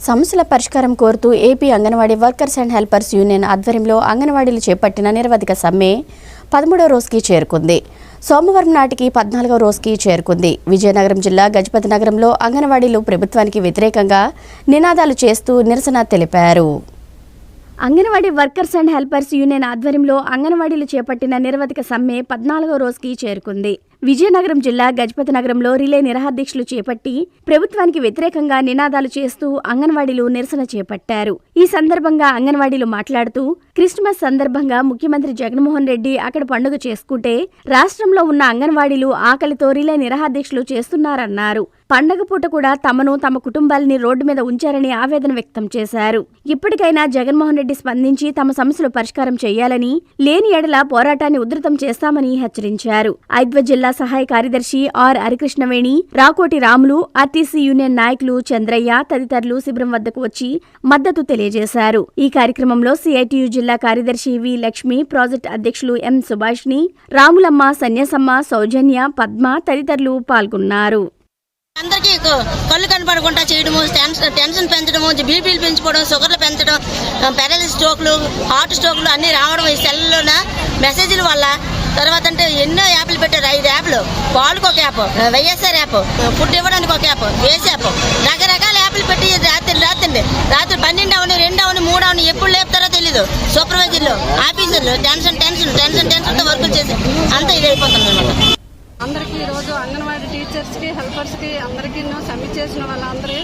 సమస్యల పరిష్కారం కోరుతూ AP anganwadi workers and helpers union ఆధ్వర్యంలో అంగన్వాడీలు చేపట్టిన నిరవధిక సమ్మె 13వ రోజుకి చేరుకుంది. సోమవారం నాటికి 14వ రోజుకి చేరుకుంది. విజయనగరం జిల్లా గజపతి నగరంలో అంగన్వాడీలు ప్రభుత్వానికి వ్యతిరేకంగా నినాదాలు చేస్తూ నిరసన తెలిపారు. Anganwadi workers and helpers union ఆధ్వర్యంలో అంగన్వాడీలు చేపట్టిన నిరవధిక సమ్మె 14వ రోజుకి చేరుకుంది. విజయనగరం జిల్లా గజపతి నగరంలో రిలే నిరాహారదీక్షలు చేపట్టి ప్రభుత్వానికి వ్యతిరేకంగా నినాదాలు చేస్తూ అంగన్వాడీలు నిరసన చేపట్టారు. ఈ సందర్భంగా అంగన్వాడీలు మాట్లాడుతూ క్రిస్మస్ సందర్భంగా ముఖ్యమంత్రి జగన్మోహన్ రెడ్డి అక్కడ పండుగ చేసుకుంటే రాష్ట్రంలో ఉన్న అంగన్వాడీలు ఆకలితో రిలే నిరాహారదీక్షలు చేస్తున్నారన్నారు. పండగ పూట కూడా తమను తమ కుటుంబాలని రోడ్డు మీద ఉంచారని ఆవేదన వ్యక్తం చేశారు. ఇప్పటికైనా జగన్మోహన్ రెడ్డి స్పందించి తమ సమస్యలు పరిష్కారం చేయాలని, లేని ఎడల పోరాటాన్ని ఉధృతం చేస్తామని హెచ్చరించారు. ఐద్వ జిల్లా సహాయ కార్యదర్శి R Harikrishnaveni, Rakoti Ramulu, RTC union నాయకులు చంద్రయ్య తదితరులు శిబిరం వద్దకు వచ్చి మద్దతు తెలియజేశారు. ఈ కార్యక్రమంలో సిఐటియు జిల్లా కార్యదర్శి వి లక్ష్మి, ప్రాజెక్టు అధ్యక్షులు ఎం సుభాష్ని, రాములమ్మ, సన్యాసమ్మ, సౌజన్య, పద్మ తదితరులు పాల్గొన్నారు. అందరికీ కళ్ళు కనపడకుండా చేయడము, టెన్షన్ పెంచడము, బీపీలు పెంచుకోవడం, షుగర్లు పెంచడం, పారాలిసిస్ స్ట్రోక్లు, హార్ట్ స్ట్రోక్లు అన్నీ రావడం ఈ సెల్లోన మెసేజ్ల వల్ల. తర్వాత అంటే ఎన్నో యాప్లు పెట్టారు, 5 యాప్లు, పాలకు ఒక యాప్, వైఎస్ఆర్ యాప్, ఫుడ్ ఇవ్వడానికి ఒక యాప్, వేస్ యాప్, రకరకాల యాప్లు పెట్టి రాత్రి 12 అవని 2 అవని 3 అవని ఎప్పుడు లేపుతారో తెలీదు. సూపర్వైజర్లు, ఆఫీసర్లు టెన్షన్తో వర్కులు చేసి అంతా ఇది అయిపోతుంది అన్నమాట. అందరికీ ఈరోజు అంగన్వాడీ టీచర్స్కి, హెల్పర్స్కి అందరికీ సమ్మె చేసిన వాళ్ళందరూ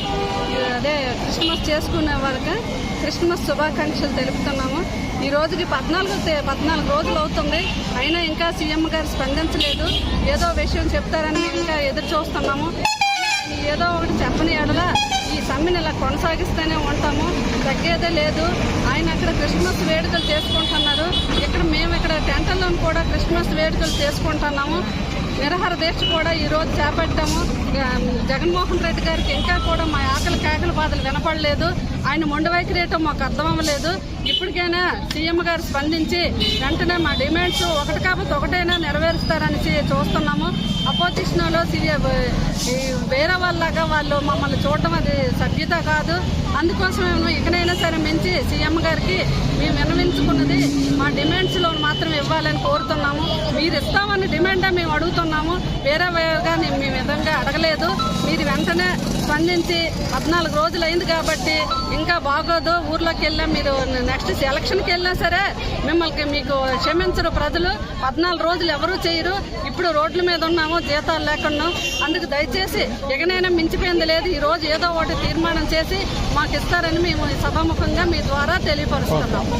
అదే క్రిస్మస్ చేసుకునే వాళ్ళకి క్రిస్మస్ శుభాకాంక్షలు తెలుపుతున్నాము. ఈ రోజుకి 14 రోజులు అవుతుంది, అయినా ఇంకా సీఎం గారు స్పందించలేదు. ఏదో విషయం చెప్తారని ఇంకా ఎదురు చూస్తున్నాము. ఏదో ఒకటి చెప్పని ఎడల ఈ సమ్మెను ఇలా కొనసాగిస్తూనే ఉంటాము, తగ్గేదే లేదు. ఆయన అక్కడ క్రిస్మస్ వేడుకలు చేసుకుంటున్నారు, మేము ఇక్కడ టెంటల్లో కూడా క్రిస్మస్ వేడుకలు చేసుకుంటున్నాము. నిరాహార దీక్ష కూడా ఈరోజు చేపట్టాము. జగన్మోహన్ రెడ్డి గారికి ఇంకా కూడా మా ఆకలి కేకల బాధలు వినపడలేదు. ఆయన మొండి వైఖరేయటం మాకు అర్థం అవ్వలేదు. ఇప్పటికైనా సీఎం గారు స్పందించి వెంటనే మా డిమాండ్స్ ఒకటి కాకపోతే ఒకటైనా నెరవేరుస్తారని చూస్తున్నాము. అపోజిషన్లో వేరే వాళ్ళలాగా వాళ్ళు మమ్మల్ని చూడటం అది సభ్యత కాదు. అందుకోసమే ఇకనైనా సరే మించి సీఎం గారికి మేము విన్నవించుకున్నది మా డిమాండ్స్లో మాత్రం ఇవ్వాలని కోరుతున్నాము. మీరు ఇస్తామని డిమాండే మేము అడుగుతున్నాము, వేరేగా మేము ఈ విధంగా అడగలేదు. మీరు వెంటనే స్పందించి 14 రోజులు అయింది కాబట్టి ఇంకా బాగోదు. ఊర్లోకి వెళ్ళా మీరు నెక్స్ట్ ఎలక్షన్కి వెళ్ళినా సరే మీకు క్షమించరు ప్రజలు. 14 రోజులు ఎవరూ చేయరు. ఇప్పుడు రోడ్ల మీద ఉన్నాము, జీతాలు లేకుండా. అందుకు దయచేసి ఎగనైనా మించిపోయింది లేదు. ఈ రోజు ఏదో ఒకటి తీర్మానం చేసి మాకు ఇస్తారని మేము సభాముఖంగా మీ ద్వారా తెలియపరుస్తున్నాము.